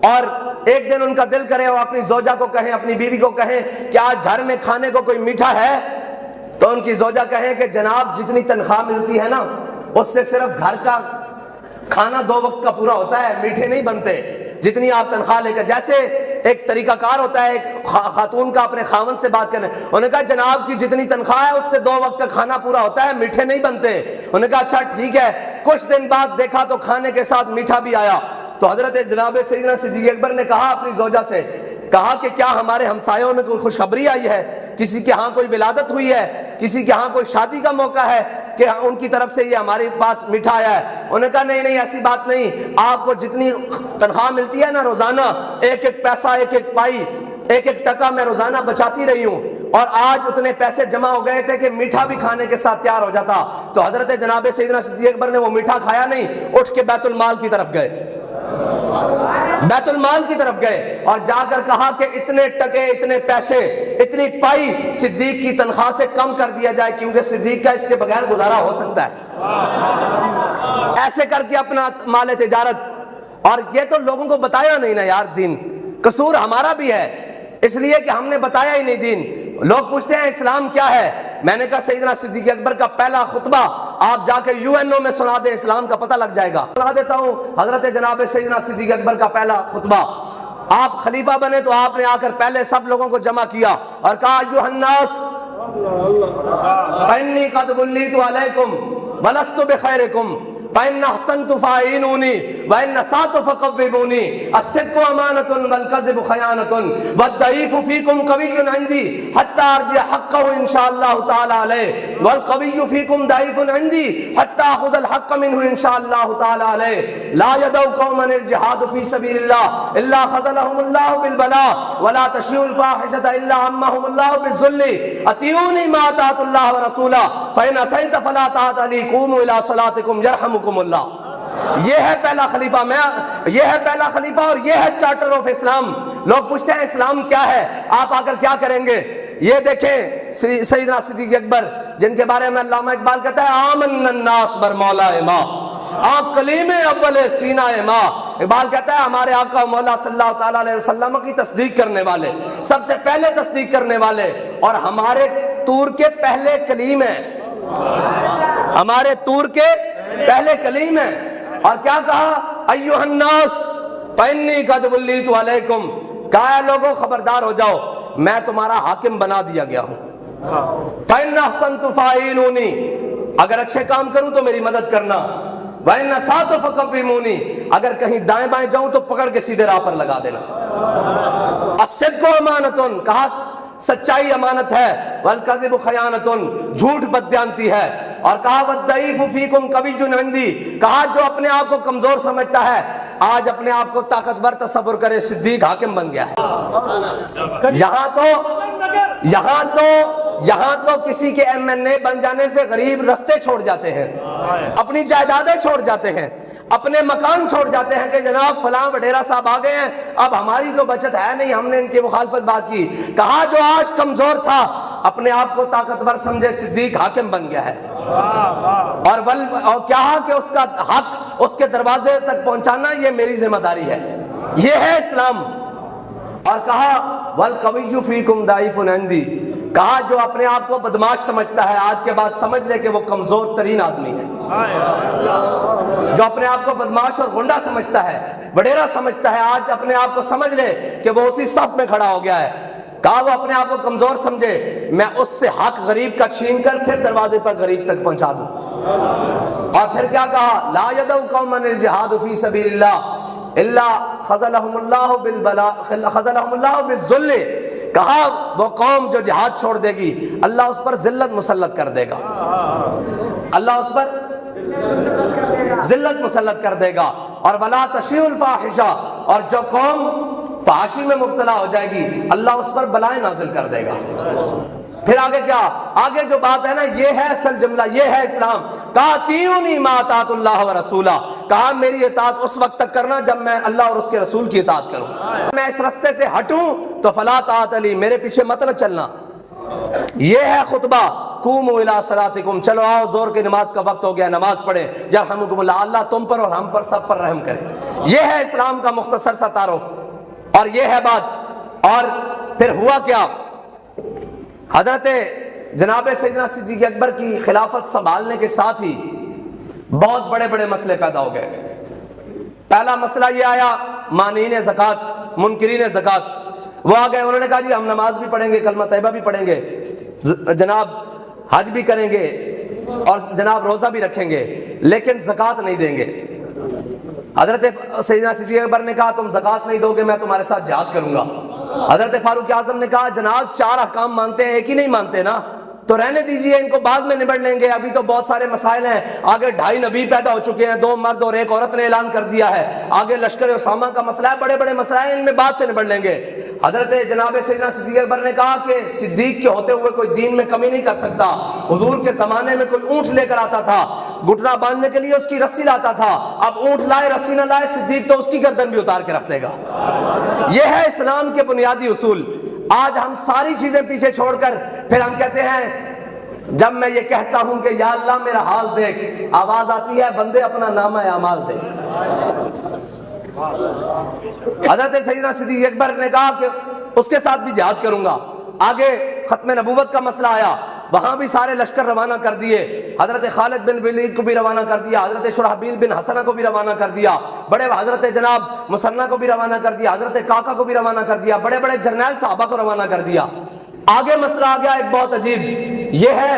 اور ایک دن ان کا دل کرے اور اپنی زوجہ کو کہیں، اپنی بیوی کو کہیں کہ آج گھر میں کھانے کو کوئی میٹھا ہے، تو ان کی زوجہ کہے کہ جناب جتنی تنخواہ ملتی ہے نا اس سے صرف گھر کا کھانا 2 وقت کا پورا ہوتا ہے، میٹھے نہیں بنتے جتنی آپ تنخواہ لے کر۔ جیسے ایک طریقہ کار ہوتا ہے ایک خاتون کا اپنے خاوند سے بات کرنے، انہوں نے کہا جناب کی جتنی تنخواہ ہے اس سے 2 وقت کا کھانا پورا ہوتا ہے، میٹھے نہیں بنتے۔ انہوں نے کہا اچھا ٹھیک ہے۔ کچھ دن بعد دیکھا تو کھانے کے ساتھ میٹھا بھی آیا، تو حضرت جناب سیدنا صدیق اکبر نے کہا اپنی زوجہ سے، کہا کہ کیا ہمارے ہمسایوں میں کوئی خوشخبری آئی ہے، کسی کے ہاں کوئی ولادت ہوئی ہے، کسی کے ہاں کوئی شادی کا موقع ہے کہ ان کی طرف سے یہ ہمارے پاس میٹھا آیا ہے؟ انہوں نے کہا نہیں نہیں ایسی بات نہیں، آپ کو جتنی تنخواہ ملتی ہے نا روزانہ، ایک ایک پیسہ، ایک ایک پائی، ایک ایک ٹکا میں روزانہ بچاتی رہی ہوں، اور آج اتنے پیسے جمع ہو گئے تھے کہ میٹھا بھی کھانے کے ساتھ تیار ہو جاتا۔ تو حضرت جناب سیدنا صدیق اکبر نے وہ میٹھا کھایا نہیں، اٹھ کے بیت المال کی طرف گئے، بیت المال کی طرف گئے اور جا کر کہا کہ اتنے ٹکے، اتنے پیسے، اتنی پائی صدیق کی تنخواہ سے کم کر دیا جائے، کیونکہ صدیق کا اس کے بغیر گزارا ہو سکتا ہے۔ ایسے کر کے اپنا مال تجارت، اور یہ تو لوگوں کو بتایا نہیں نا یار دین، قصور ہمارا بھی ہے اس لیے کہ ہم نے بتایا ہی نہیں دین۔ لوگ پوچھتے ہیں اسلام کیا ہے، میں نے کہا سیدنا صدیق اکبر کا پہلا خطبہ آپ جا کے UN میں سنا دیں، اسلام کا پتہ لگ جائے گا۔ سنا دیتا ہوں حضرت جناب سیدنا صدیق اکبر کا پہلا خطبہ۔ آپ خلیفہ بنے تو آپ نے آ کر پہلے سب لوگوں کو جمع کیا اور کہا ایھا الناس فإنی قد ولیت علیکم ولست بخیرکم فإن أحسنت فأعینونی وإن أسأت فقومونی الصدق أمانة والكذب خیانة والضعیف فیکم قوی عندی حتی أرجع حقه إن شاء الله تعالی علیہ والقوی فیکم ضعیف عندی حتی أخذ الحق منه إن شاء الله تعالی علیہ لا يدعو قوما الجهاد في سبيل الله إلا خذلهم الله بالبلاء ولا تشيعوا الفاحشة إلا عمهم الله بالذل أطيعوني ما أطعت الله ورسوله فإن عصيت فلا طاعة لي قوموا إلى صلاتكم يرحمكم الله۔ یہ ہے پہلا خلیفہ، یہ ہے پہلا خلیفہ اور یہ ہے چارٹر آف اسلام۔ لوگ پوچھتے ہیں اسلام کیا ہے، آپ آ کر کیا کریں گے؟ یہ دیکھیں سیدنا صدیق اکبر جن کے بارے میں علامہ اقبال کہتا ہے آمن الناس بر مولا ما، آپ کلیم اول سینہ ما۔ اقبال کہتا ہے ہمارے آقا مولا صلی اللہ تعالیٰ علیہ وسلم کی تصدیق کرنے والے، سب سے پہلے تصدیق کرنے والے، اور ہمارے طور کے پہلے کلیم ہیں، ہمارے طور کے پہلے کلیم ہیں۔ اور کیا کہا ایھا الناس فإنی قد ولیت علیکم، کہا ہے لوگوں خبردار ہو جاؤ میں تمہارا حاکم بنا دیا گیا ہوں۔ فإن أحسنت فأعینونی، اگر اچھے کام کروں تو میری مدد کرنا، وإن أسأت فقومونی، اگر کہیں دائیں بائیں جاؤں تو پکڑ کے سیدھے راہ پر لگا دینا۔ الصدق امانۃ، کہا سچائی امانت ہے، والکذب خیانۃ، جھوٹ بددیانتی ہے، اور کہا والضعیف فیکم قوی عندی، کہا جو اپنے آپ کو کمزور سمجھتا ہے آج اپنے آپ کو طاقتور تصور کرے، صدیق حاکم بن گیا ہے۔ یہاں تو کسی کے MNA بن جانے سے غریب رستے چھوڑ جاتے ہیں، اپنی جائیدادیں چھوڑ جاتے ہیں، اپنے مکان چھوڑ جاتے ہیں کہ جناب فلاں وڈیرا صاحب آ گئے ہیں، اب ہماری تو بچت ہے نہیں، ہم نے ان کی مخالفت بات کی۔ کہا جو آج کمزور تھا اپنے آپ کو طاقتور سمجھے، صدیق حاکم بن گیا ہے۔ اور کیا کہ اس کا حق اس کے دروازے تک پہنچانا یہ میری ذمہ داری ہے، یہ ہے اسلام۔ اور کہا والقوی فیکم ضعیف عندی، کہا جو اپنے آپ کو بدماش سمجھتا ہے آج کے بعد سمجھ لے کہ وہ کمزور ترین آدمی ہے۔ جو اپنے آپ کو بدماش اور غنڈہ سمجھتا ہے، وڈیرا سمجھتا ہے، آج اپنے آپ کو سمجھ لے کہ وہ اسی صف میں کھڑا ہو گیا ہے۔ کہا وہ اپنے آپ کو کمزور سمجھے، میں اس سے حق غریب کا چھین کر پھر دروازے پر غریب تک پہنچا دوں۔ اور پھر کیا کہا لا يدعو قوما الجهاد في سبيل الله الا خذلهم الله بالبلاء خذلهم الله بالذل، کہا وہ قوم جو جہاد چھوڑ دے گی اللہ اس پر ذلت مسلط کر دے گا، اللہ اس پر ذلت مسلط کر دے گا۔ اور ولا تشیع الفاحشہ، اور جو قوم فحاشی میں مبتلا ہو جائے گی اللہ اس پر بلائیں نازل کر دے گا۔ پھر آگے کیا، آگے جو بات ہے نا یہ ہے اصل جملہ، یہ ہے اسلام۔ کہا اطیعونی ما اطاعت اللہ ورسولہ، کہا میری اطاعت اس وقت تک کرنا جب میں اللہ اور اس کے رسول کی اطاعت کروں، میں اس رستے سے ہٹوں تو فلا طاعت لی، میرے پیچھے مت نہ چلنا۔ یہ ہے خطبہ قوموا الی صلاتکم، چلو آؤ زور کی نماز کا وقت ہو گیا، نماز پڑھیں، یرحمکم اللہ، اللہ تم پر اور ہم پر سب پر رحم کرے۔ یہ ہے اسلام کا مختصر سا تعارف، اور یہ ہے بات۔ اور پھر ہوا کیا، حضرت جناب سیدنا صدیق اکبر کی خلافت سنبھالنے کے ساتھ ہی بہت بڑے بڑے مسئلے پیدا ہو گئے۔ پہلا مسئلہ یہ آیا، مانعین زکوٰۃ، منکرین زکوٰۃ، وہ آ گئے، انہوں نے کہا جی ہم نماز بھی پڑھیں گے، کلمہ طیبہ بھی پڑھیں گے، جناب حج بھی کریں گے، اور جناب روزہ بھی رکھیں گے، لیکن زکوٰۃ نہیں دیں گے۔ حضرت سیدنا صدیق اکبر نے کہا تم زکوٰۃ نہیں دو گے میں تمہارے ساتھ جہاد کروں گا۔ حضرت فاروق اعظم نے کہا جناب 4 احکام مانتے ہیں، ایک ہی نہیں مانتے نا، تو رہنے دیجئے، ان کو بعد میں نبڑ لیں گے، ابھی تو بہت سارے مسائل ہیں، آگے 2.5 نبی پیدا ہو چکے ہیں، 2 مرد اور 1 عورت نے اعلان کر دیا ہے، آگے لشکر اسامہ کا مسئلہ ہے، بڑے بڑے مسائل ان میں بعد سے نبڑ لیں گے۔ حضرت جناب سیدنا صدیق اکبر نے کہا کہ صدیق کے ہوتے ہوئے کوئی دین میں کمی نہیں کر سکتا، حضور کے زمانے میں کوئی اونٹ لے کر آتا تھا، گھٹنا باندھنے کے لیے اس کی رسی لاتا تھا، اب اونٹ لائے رسی نہ لائے، صدیق تو اس کی گردن بھی اتار کے رکھ دے گا۔ یہ ہے اسلام کے بنیادی اصول۔ آج ہم ساری چیزیں پیچھے چھوڑ کر پھر ہم کہتے ہیں جب میں یہ کہتا ہوں کہ یا اللہ میرا حال دیکھ، آواز آتی ہے بندے اپنا نامہ اعمال دیکھ۔ حضرت سیدنا صدیق اکبر نے کہا کہ اس کے ساتھ بھی جہاد کروں گا۔ آگے ختم نبوت کا مسئلہ آیا، وہاں بھی سارے لشکر روانہ کر دیے، حضرت خالد بن ولید کو بھی روانہ کر دیا، حضرت شرحبیل بن حسنہ کو بھی روانہ کر دیا، بڑے حضرت جناب مسنہ کو بھی روانہ کر دیا، حضرت کاکا کو بھی روانہ کر دیا، بڑے بڑے جرنیل صحابہ کو روانہ کر دیا۔ آگے مسئلہ آ گیا ایک بہت عجیب، یہ ہے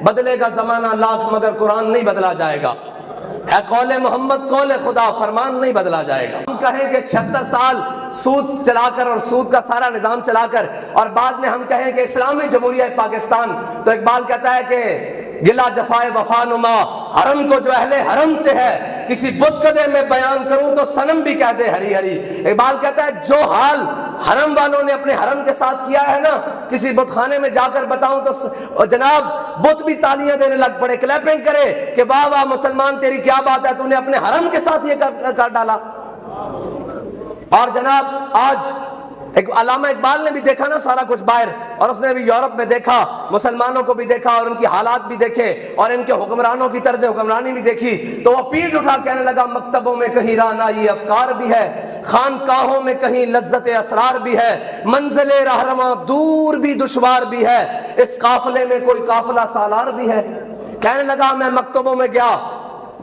بدلے گا زمانہ لاکھ مگر قرآن نہیں بدلا جائے گا، ہے قول محمد قول خدا، فرمان نہیں بدلا جائے گا۔ ہم کہیں کہ 76 سال سود چلا کر اور سود کا سارا نظام چلا کر، اور بعد میں ہم کہیں کہ اسلامی جمہوریہ پاکستان، تو اقبال کہتا ہے کہ گلا جفائے وفا نما، حرم کو جو اہل حرم سے ہے، کسی بت کدے میں بیان کروں تو صنم بھی کہہ دے ہری ہری۔ اقبال کہتا ہے جو حال حرم والوں نے اپنے حرم کے ساتھ کیا ہے نا، کسی بت خانے میں جا کر بتاؤں تو جناب بت بھی تالیاں دینے لگ پڑے، کلیپنگ کرے کہ واہ واہ مسلمان تیری کیا بات ہے، تو نے اپنے حرم کے ساتھ یہ کر ڈالا۔ اور جناب آج ایک علامہ اقبال نے بھی دیکھا نا سارا کچھ باہر، اور اس نے بھی یورپ میں دیکھا، مسلمانوں کو بھی دیکھا اور ان کی حالات بھی دیکھے اور ان کے حکمرانوں کی طرز حکمرانی بھی دیکھی، تو وہ پیٹھ اٹھا کہنے لگا مکتبوں میں کہیں رعنائی افکار بھی ہے، خانقاہوں میں کہیں لذت اسرار بھی ہے، منزل رہنما دور بھی دشوار بھی ہے، اس قافلے میں کوئی قافلہ سالار بھی ہے۔ کہنے لگا میں مکتبوں میں گیا،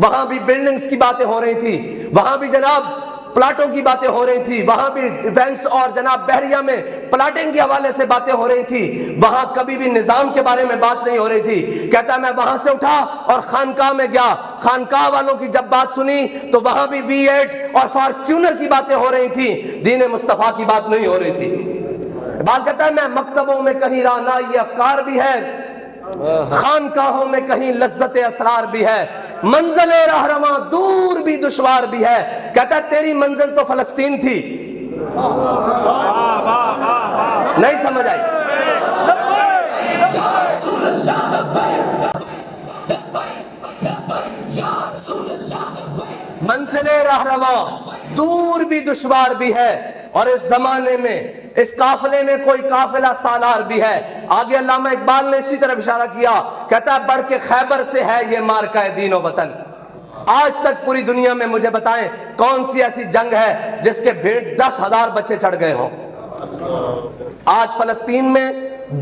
وہاں بھی بلڈنگز کی باتیں ہو رہی تھی، وہاں بھی جناب پلاٹوں کی باتیں ہو رہی تھی، وہاں بھی ڈیفنس اور جناب بحریہ میں پلاٹنگ کے حوالے سے باتیں ہو رہی تھی، وہاں کبھی بھی نظام کے بارے میں بات نہیں ہو رہی تھی۔ کہتا ہے میں وہاں سے اٹھا اور خانقاہ میں گیا، خانقاہ والوں کی جب بات سنی تو وہاں بھی V8 اور فارچونر کی باتیں ہو رہی تھی، دین مصطفیٰ کی بات نہیں ہو رہی تھی۔ اقبال کہتا ہے میں مکتبوں میں کہیں رعنائی افکار بھی ہے، خانقاہوں میں کہیں لذت اسرار بھی ہے، منزل رہنما دور بھی دشوار بھی ہے۔ کہتا ہے تیری منزل تو فلسطین تھی، نہیں سمجھ آئی؟ منزل رہنما دور بھی دشوار بھی ہے، اور اس زمانے میں اس قافلے میں کوئی قافلہ سالار بھی ہے۔ آگے علامہ اقبال نے اسی طرف اشارہ کیا، کہتا ہے بڑھ کے خیبر سے ہے یہ مارکہ دین و وطن۔ آج تک پوری دنیا میں مجھے بتائیں کون سی ایسی جنگ ہے جس کے 10,000 بچے چڑھ گئے ہوں؟ آج فلسطین میں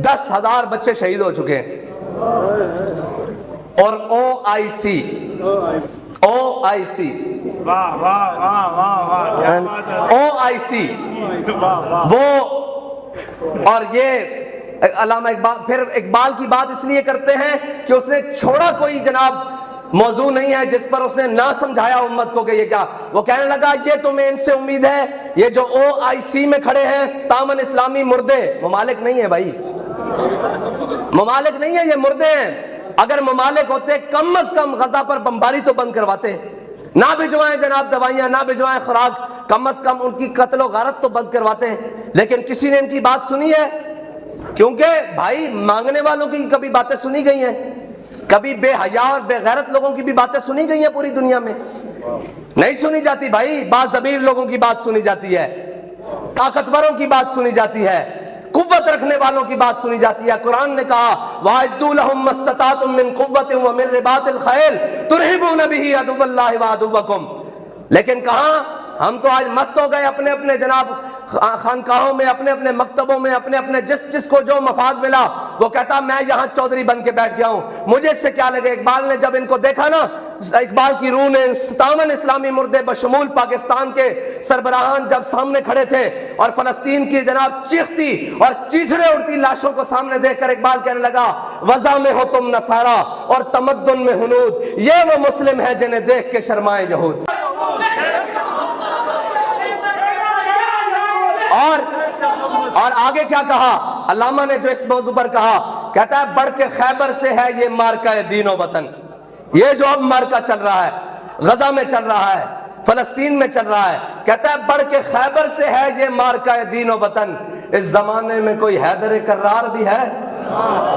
10,000 بچے شہید ہو چکے ہیں، اور OIC وہ، اور یہ علامہ اقبال پھر اقبال کی بات اس لیے کرتے ہیں کہ اس نے چھوڑا کوئی جناب موضوع نہیں ہے جس پر اس نے نہ سمجھایا امت کو کہ یہ کیا۔ وہ کہنے لگا یہ تمہیں ان سے امید ہے، یہ جو OIC میں کھڑے ہیں تامن اسلامی مردے، ممالک نہیں ہیں بھائی، ممالک نہیں ہیں، یہ مردے ہیں۔ اگر ممالک ہوتے کم از کم غزہ پر بمباری تو بند کرواتے، نہ بھجوائیں جناب دوائیاں، نہ بھجوائیں خوراک، کم از کم ان کی قتل و غارت تو بند کرواتے ہیں۔ لیکن کسی نے ان کی بات سنی ہے؟ کیونکہ بھائی مانگنے والوں کی کبھی باتیں سنی گئی ہیں، کبھی بے حیا اور بے غیرت لوگوں کی بھی باتیں سنی گئی ہیں پوری دنیا میں؟ نہیں سنی جاتی بھائی، باضمیر لوگوں کی بات سنی جاتی ہے، طاقتوروں کی بات سنی جاتی ہے، قوت رکھنے والوں کی بات سنی جاتی ہے۔ قرآن نے کہا وَأَعِدُّوا لَهُم مَّا اسْتَطَعْتُم مِّن قُوَّةٍ وَمِن رِّبَاطِ الْخَيْلِ تُرْهِبُونَ بِهِ عَدُوَّ اللَّهِ وَعَدُوَّكُمْ، لیکن کہاں ہم تو آج مست ہو گئے اپنے اپنے جناب خانقاہوں میں، اپنے اپنے مکتبوں میں، اپنے اپنے جس کو جو مفاد ملا وہ کہتا میں یہاں چودھری بن کے بیٹھ گیا ہوں، مجھے اس سے کیا لگے۔ اقبال نے جب ان کو دیکھا نا، اقبال کی روح نے 57 اسلامی مردے بشمول پاکستان کے سربراہان جب سامنے کھڑے تھے اور فلسطین کی جناب چیختی اور چیخڑے اڑتی لاشوں کو سامنے دیکھ کر اقبال کہنے لگا وضع میں ہو تم نصارا اور تمدن میں ہنود، یہ وہ مسلم ہے جنہیں دیکھ کے شرمائے یہود۔ اور آگے کیا کہا علامہ نے جو اس موضوع پر کہا، کہتا ہے بڑھ کے خیبر سے ہے یہ مارکہ دین و وطن، یہ جو اب مارکہ چل رہا ہے، غزہ میں چل رہا ہے، فلسطین میں چل رہا ہے، کہتا ہے بڑھ کے خیبر سے ہے یہ مارکہ دین و وطن۔ اس زمانے میں کوئی حیدر کرار بھی ہے؟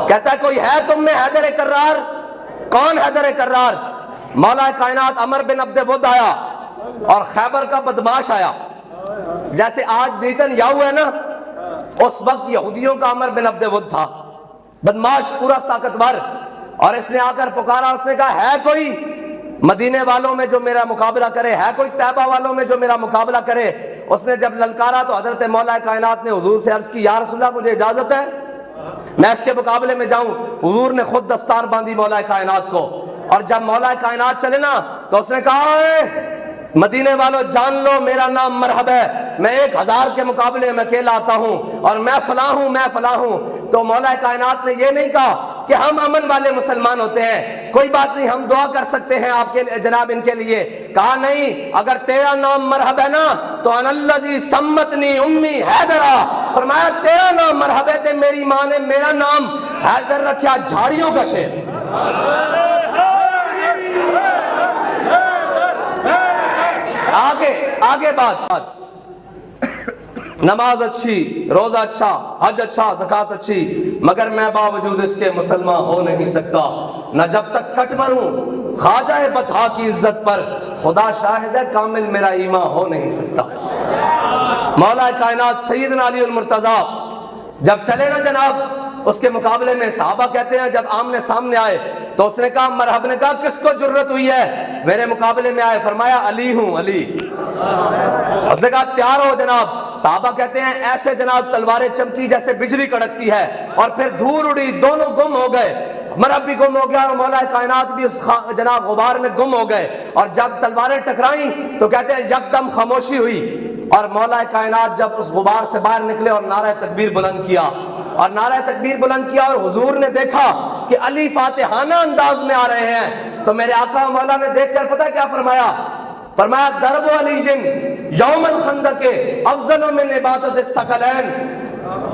کہتا ہے کوئی ہے تم میں حیدر کرار؟ کون حیدر کرار؟ مولا کائنات عمر بن عبد ود آیا اور خیبر کا بدماش آیا، جیسے آج نیتن یاہو ہے نا، اس وقت یہودیوں کا عمر بن عبد ود تھا، بدماش پورا طاقتور، اور اس نے آ کر پکارا، اس نے کہا ہے کوئی مدینے والوں میں جو میرا مقابلہ کرے، ہے کوئی طیبہ والوں میں جو میرا مقابلہ کرے؟ اس نے جب للکارا تو حضرت مولا کائنات نے حضور سے عرض کی یا رسول اللہ مجھے اجازت ہے میں اس کے مقابلے میں جاؤں؟ حضور نے خود دستار باندھی مولا کائنات کو، اور جب مولا کائنات چلے نا تو اس نے کہا مدینے والوں جان لو میرا نام مرحب ہے، میں 1000 کے مقابلے میں اکیلا آتا ہوں اور میں فلاں ہوں میں فلاں ہوں۔ تو مولا کائنات نے یہ نہیں کہا کہ ہم امن والے مسلمان ہوتے ہیں، کوئی بات نہیں ہم دعا کر سکتے ہیں آپ کے جناب ان کے لیے، کہا نہیں اگر تیرا نام مرحب ہے نا تو ان الذی سمتنی امی حیدرا، فرمایا تیرا نام مرحب ہے تے میری ماں نے میرا نام حیدر رکھا، جھاڑیوں کا شیر۔ آگے بات، نماز اچھی، روزہ اچھا، حج اچھا، زکوٰۃ اچھی، مگر میں باوجود اس کے مسلمان ہو نہیں سکتا، نہ جب تک کٹ مروں خواجہ بطحا کی عزت پر، خدا شاہد ہے کامل میرا ایمان ہو نہیں سکتا۔ مولا کائنات سیدنا علی المرتضیٰ جب چلے نا جناب اس کے مقابلے میں، صحابہ کہتے ہیں جب آمنے سامنے آئے تو اس نے کہا مرحب نے کہا کس کو جرت ہوئی ہے میرے مقابلے میں آئے؟ فرمایا علی ہوں علی۔ اس نے کہا تیار ہو جناب؟ صحابہ کہتے ہیں ایسے جناب تلواریں چمکی جیسے بجلی کڑکتی ہے، اور پھر دھول اڑی، دونوں گم ہو گئے، مرحب بھی گم ہو گیا اور مولا کائنات بھی اس جناب غبار میں گم ہو گئے، اور جب تلواریں ٹکرائیں تو کہتے ہیں یکدم خاموشی ہوئی، اور مولا کائنات جب اس غبار سے باہر نکلے اور نعرہ تکبیر بلند کیا، اور نعرہ تکبیر بلند کیا، اور حضور نے دیکھا کہ علی فاتحانہ انداز میں آ رہے ہیں، تو میرے آقا مولا نے دیکھ کر پتہ کیا فرمایا؟ فرمایا درب علی یوم الخندق افضل من عبادت الثقلین۔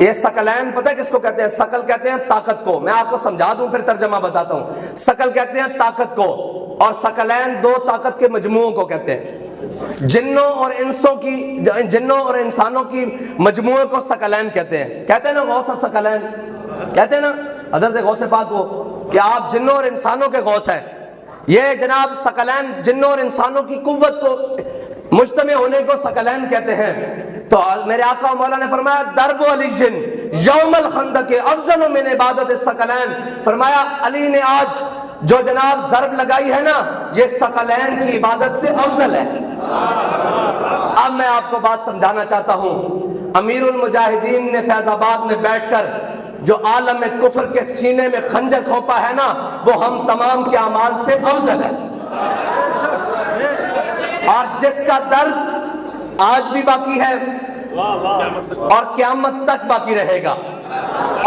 یہ ثقلین پتہ کس کو کہتے ہیں؟ ثقل کہتے ہیں طاقت کو، میں آپ کو سمجھا دوں پھر ترجمہ بتاتا ہوں۔ ثقل کہتے ہیں طاقت کو، اور ثقلین 2 طاقت کے مجموعوں کو کہتے ہیں، جنوں اور انسانوں کی مجموعے کو ثقلین کہتے ہیں۔ کہتے ہیں نا غوث ثقلین، کہتے ہیں نا حضرت غوث پاک کو کہ آپ جنوں اور انسانوں کے غوث ہیں، یہ جناب ثقلین جنوں اور انسانوں کی قوت کو مجتمع ہونے کو ثقلین کہتے ہیں۔ تو میرے آقا مولا نے فرمایا درب علی یوم الخندق افضل من عبادت الثقلین، فرمایا علی نے آج جو جناب ضرب لگائی ہے نا یہ ثقلین کی عبادت سے افضل ہے۔ اب میں آپ کو بات سمجھانا چاہتا ہوں، امیر المجاہدین نے فیض آباد میں بیٹھ کر جو عالم کفر کے سینے میں خنجر کھونپا ہے نا وہ ہم تمام کے اعمال سے افضل ہے، اور جس کا درد آج بھی باقی ہے اور قیامت تک باقی رہے گا،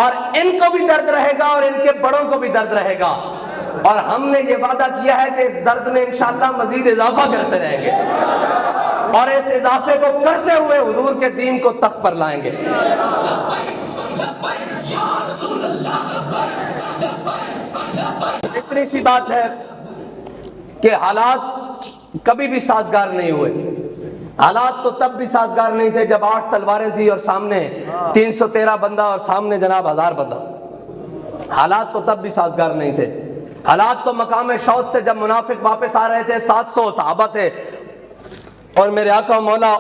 اور ان کو بھی درد رہے گا اور ان کے بڑوں کو بھی درد رہے گا، اور ہم نے یہ وعدہ کیا ہے کہ اس درد میں انشاءاللہ مزید اضافہ کرتے رہیں گے، اور اس اضافے کو کرتے ہوئے حضور کے دین کو تخت پر لائیں گے۔ اتنی سی بات ہے کہ حالات کبھی بھی سازگار نہیں ہوئے، حالات تو تب بھی سازگار نہیں تھے جب 8 تلواریں تھی اور سامنے 313 بندہ اور سامنے جناب 1000 بندہ، حالات تو تب بھی سازگار نہیں تھے۔ حالات تو مقام شوت سے جب منافق واپس آ رہے تھے، 700 صحابہ تھے اور میرے آقا مولا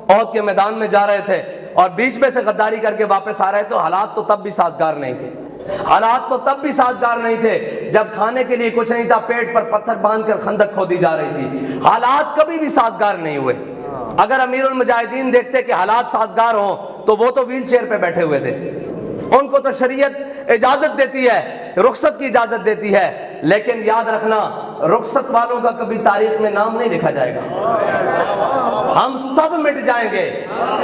احد کے میدان میں جا رہے تھے اور بیچ میں سے غداری کر کے واپس آ رہے، تو حالات تو تب بھی سازگار نہیں تھے۔ حالات تو تب بھی سازگار نہیں تھے جب کھانے کے لیے کچھ نہیں تھا، پیٹ پر پتھر باندھ کر خندق کھودی جا رہی تھی، حالات کبھی بھی سازگار نہیں ہوئے۔ اگر امیر المجاہدین دیکھتے کہ حالات سازگار ہوں تو وہ تو ویل چیئر پہ بیٹھے ہوئے تھے، ان کو تو شریعت اجازت دیتی ہے، رخصت کی اجازت دیتی ہے، لیکن یاد رکھنا رخصت والوں کا کبھی تاریخ میں نام نہیں لکھا جائے گا، ہم سب مٹ جائیں گے،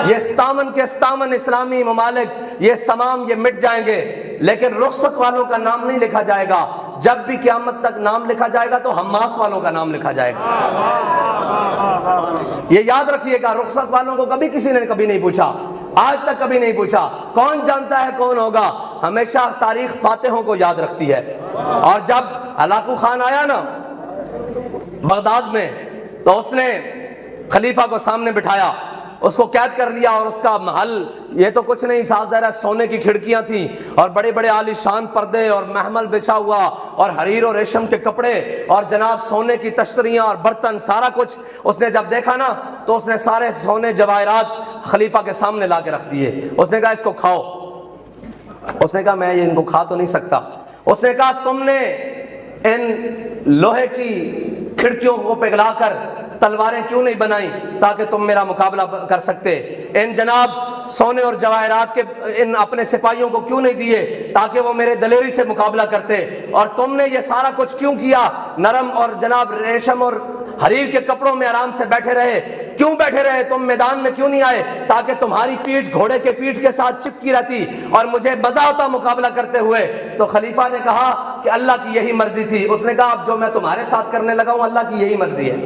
یہ 57 کے 57 اسلامی ممالک یہ تمام یہ مٹ جائیں گے، لیکن رخصت والوں کا نام نہیں لکھا جائے گا۔ جب بھی قیامت تک نام لکھا جائے گا تو حماس والوں کا نام لکھا جائے گا، یہ یاد رکھیے گا۔ رخصت والوں کو کبھی کسی نے کبھی نہیں پوچھا، آج تک کبھی نہیں پوچھا، کون جانتا ہے کون ہوگا؟ ہمیشہ تاریخ فاتحوں کو یاد رکھتی ہے۔ اور جب ہلاکو خان آیا نا بغداد میں تو اس نے خلیفہ کو سامنے بٹھایا، اس کو قید کر لیا، اور اس کا محل یہ تو کچھ نہیں، صاف ظاہر ہے سونے کی کھڑکیاں تھیں اور بڑے بڑے عالی شان پردے اور محمل بچھا ہوا اور حریر اور ریشم کے کپڑے اور جناب سونے کی تشتریاں اور برتن سارا کچھ اس نے جب دیکھا نا تو اس نے سارے سونے جواہرات خلیفہ کے سامنے لا کے رکھ دیے۔ اس نے کہا اس کو کھاؤ، اس نے کہا میں ان کو کھا تو نہیں سکتا۔ اس نے کہا تم نے ان لوہے کی کھڑکیوں کو پگھلا کر تلواریں کیوں نہیں بنائیں تاکہ تم میرا مقابلہ کر سکتے؟ ان جناب سونے اور جواہرات کے ان اپنے سپاہیوں کو کیوں نہیں دیے تاکہ وہ میرے دلیری سے مقابلہ کرتے؟ اور تم نے یہ سارا کچھ کیوں کیا؟ نرم اور جناب ریشم اور حریر کے کپڑوں میں آرام سے بیٹھے رہے، کیوں بیٹھے رہے؟ تم میدان میں کیوں نہیں آئے تاکہ تمہاری پیٹھ گھوڑے کے پیٹھ کے ساتھ چپکی رہتی اور مجھے مزہ آتا مقابلہ کرتے ہوئے؟ تو خلیفہ نے کہا کہ اللہ کی یہی مرضی تھی۔ اس نے کہا اب جو میں تمہارے ساتھ کرنے لگا ہوں اللہ کی یہی مرضی ہے۔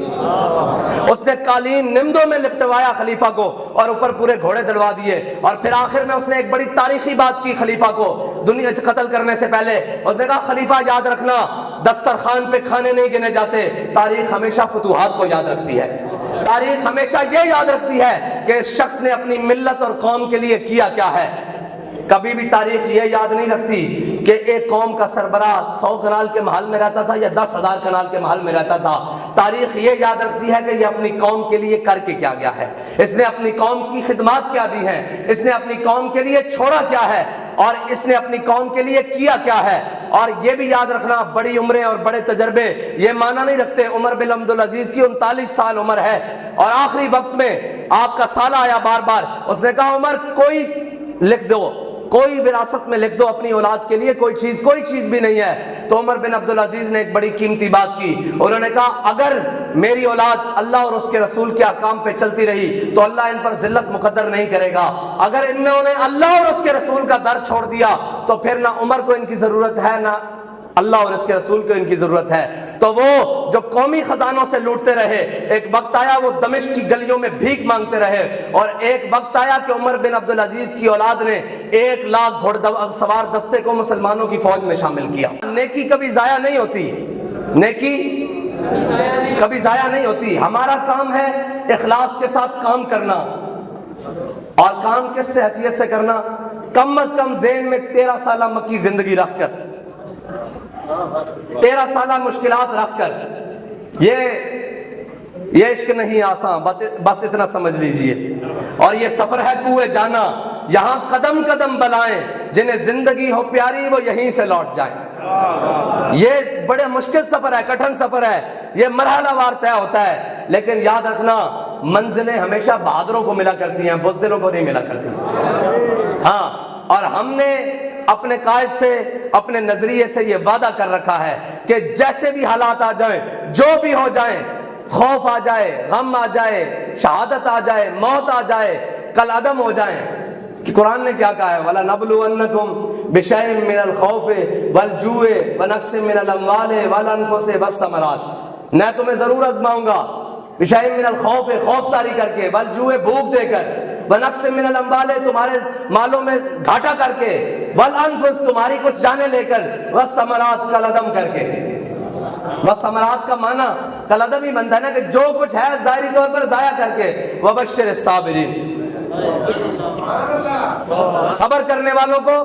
اس نے قالین نمدوں میں لپٹوایا خلیفہ کو اور اوپر پورے گھوڑے دلوا دیے، اور پھر آخر میں اس نے ایک بڑی تاریخی بات کی خلیفہ کو دنیا قتل کرنے سے پہلے۔ اس نے کہا خلیفہ یاد رکھنا دسترخوان پہ کھانے نہیں گنے جاتے، تاریخ ہمیشہ فتوحات کو یاد رکھتی ہے، تاریخ ہمیشہ یہ یاد رکھتی ہے کہ اس شخص نے اپنی ملت اور قوم کے لیے کیا کیا ہے۔ کبھی بھی تاریخ یہ یاد نہیں رکھتی کہ ایک قوم کا سربراہ 100 کنال کے محل میں رہتا تھا یا 10,000 کنال کے محل میں رہتا تھا۔ تاریخ یہ یاد رکھتی ہے کہ یہ اپنی قوم کے لیے کر کے کیا گیا ہے، اس نے اپنی قوم کی خدمات کیا دی ہیں، اس نے اپنی قوم کے لیے چھوڑا کیا ہے، اور اس نے اپنی قوم کے لیے کیا کیا ہے۔ اور یہ بھی یاد رکھنا بڑی عمریں اور بڑے تجربے یہ معنی نہیں رکھتے۔ عمر بن عبدالعزیز کی 39 سال عمر ہے اور آخری وقت میں آپ کا سالہ آیا بار بار، اس نے کہا عمر کوئی لکھ دو، کوئی وراثت میں لکھ دو اپنی اولاد کے لیے، کوئی چیز بھی نہیں ہے۔ تو عمر بن عبدالعزیز نے ایک بڑی قیمتی بات کی، انہوں نے کہا اگر میری اولاد اللہ اور اس کے رسول کے احکام پہ چلتی رہی تو اللہ ان پر ذلت مقدر نہیں کرے گا، اگر انہوں نے اللہ اور اس کے رسول کا در چھوڑ دیا تو پھر نہ عمر کو ان کی ضرورت ہے نہ اللہ اور اس کے رسول کو ان کی ضرورت ہے۔ تو وہ جو قومی خزانوں سے لوٹتے رہے، ایک وقت آیا وہ دمشق کی گلیوں میں بھیک مانگتے رہے، اور ایک وقت آیا کہ عمر بن عبدالعزیز کی اولاد نے 1 لاکھ گھوڑ سوار دستے کو مسلمانوں کی فوج میں شامل کیا۔ نیکی کبھی ضائع نہیں ہوتی، نیکی کبھی ضائع نہیں ہوتی۔ ہمارا کام ہے اخلاص کے ساتھ کام کرنا، اور کام کس سے حیثیت سے کرنا؟ کم از کم ذہن میں 13 سالہ مکی زندگی رکھ کر، 13 سالہ مشکلات رکھ کر، یہ عشق نہیں آسان، بس اتنا سمجھ لیجئے، اور یہ سفر ہے کوہ جانا، یہاں قدم قدم بلائیں، جنہیں زندگی ہو پیاری وہ یہیں سے لوٹ جائیں۔ یہ بڑے مشکل سفر ہے، کٹھن سفر ہے، یہ مرحلہ وار طے ہوتا ہے، لیکن یاد رکھنا منزلیں ہمیشہ بہادروں کو ملا کرتی ہیں، بزدلوں کو نہیں ملا کرتی۔ ہاں، اور ہم نے اپنے قائد سے، اپنے نظریے سے یہ وعدہ کر رکھا ہے کہ جیسے بھی حالات آ جائیں، جو بھی ہو جائیں، خوف آ جائے، غم آ جائے، شہادت آ جائے، موت آ جائے، کل عدم ہو جائیں، کہ قرآن نے کیا کہا ہے وَلَنَبْلُوَنَّكُمْ بِشَيْءٍ مِّنَ الْخَوْفِ وَالْجُوعِ وَنَقْصٍ مِّنَ الْأَمْوَالِ وَالْأَنفُسِ وَالثَّمَرَاتِ، میں تمہیں ضرور آزماؤں گا، بِشَيْءٍ مِّنَ الْخَوْفِ خوف طاری کر کے، وَالْجُوعِ بھوک دے کر، وَنَقْصٍ مِّنَ الْأَمْوَالِ تمہارے مالوں میں گھاٹا کر کے، وَالْأَنفُسِ تمہاری کچھ جانیں لے کر، وَالثَّمَرَاتِ کل عدم کر کے۔ وَالثَّمَرَاتِ کا معنی کل عدم ہی بنتا ہے نا کہ جو کچھ ہے ظاہری طور پر ضائع کر کے۔ وَبَشِّرِ الصَّابِرِينَ، صبر کرنے والوں کو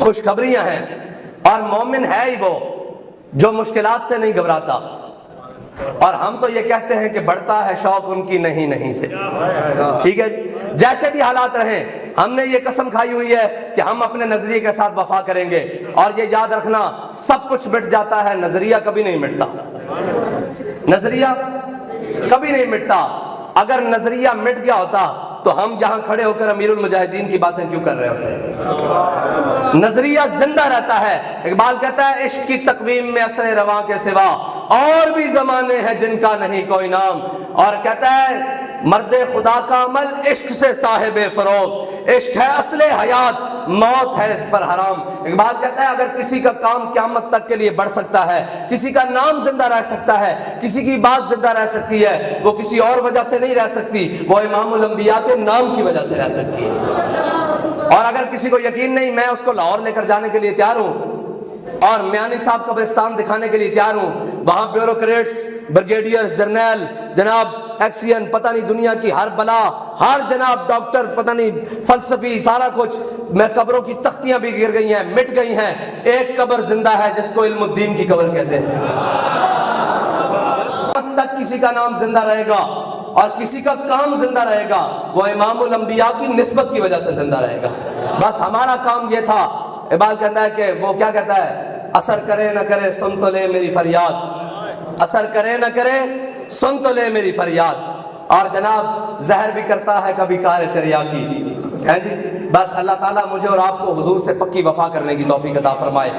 خوشخبریاں ہیں، اور مومن ہے ہی وہ جو مشکلات سے نہیں گھبراتا۔ اور ہم تو یہ کہتے ہیں کہ بڑھتا ہے شوق ان کی نہیں سے، ٹھیک ہے، جیسے بھی حالات رہیں ہم نے یہ قسم کھائی ہوئی ہے کہ ہم اپنے نظریے کے ساتھ وفا کریں گے، اور یہ یاد رکھنا سب کچھ مٹ جاتا ہے، نظریہ کبھی نہیں مٹتا، نظریہ کبھی نہیں مٹتا۔ اگر نظریہ مٹ گیا ہوتا تو ہم یہاں کھڑے ہو کر امیر المجاہدین کی باتیں کیوں کر رہے ہوتے؟ نظریہ زندہ رہتا ہے۔ اقبال کہتا ہے عشق کی تقویم میں اثر رواں کے سوا اور بھی زمانے ہیں جن کا نہیں کوئی نام، اور کہتا ہے مرد خدا کا عمل عشق سے صاحب فروغ، عشق ہے اصل حیات، موت ہے اس پر حرام۔ اقبال کہتا ہے اگر کسی کا کام قیامت تک کے لیے بڑھ سکتا ہے، کسی کا نام زندہ رہ سکتا ہے، کسی کی بات زندہ رہ سکتی ہے، وہ کسی اور وجہ سے نہیں رہ سکتی، وہ امام الانبیاء کے نام کی وجہ سے رہ سکتی ہے۔ اور اگر کسی کو یقین نہیں، میں اس کو لاہور لے کر جانے کے لیے تیار ہوں اور میانی صاحب قبرستان دکھانے کے لیے تیار ہوں، وہاں بیوروکریٹس، بریگیڈیئرز، جرنیل، جناب ایکسین، پتہ نہیں دنیا کی ہر بلا، ہر جناب ڈاکٹر، پتہ نہیں فلسفی، سارا کچھ، میں قبروں کی تختیاں بھی گر گئی ہیں، مٹ گئی ہیں، ایک قبر زندہ ہے جس کو علم الدین کی قبر کہتے ہیں۔ اب تک کسی کا نام زندہ رہے گا اور کسی کا کام زندہ رہے گا، وہ امام الانبیاء کی نسبت کی وجہ سے زندہ رہے گا۔ بس ہمارا کام یہ تھا۔ اقبال کہتا ہے کہ وہ کیا کہتا ہے، اثر کرے نہ کرے سن تو لے میری فریاد، اثر کرے نہ کرے سن تو لے میری فریاد، اور جناب زہر بھی کرتا ہے کبھی کار تریا کی، ہے جی۔ بس اللہ تعالیٰ مجھے اور آپ کو حضور سے پکی وفا کرنے کی توفیق عطا فرمائے۔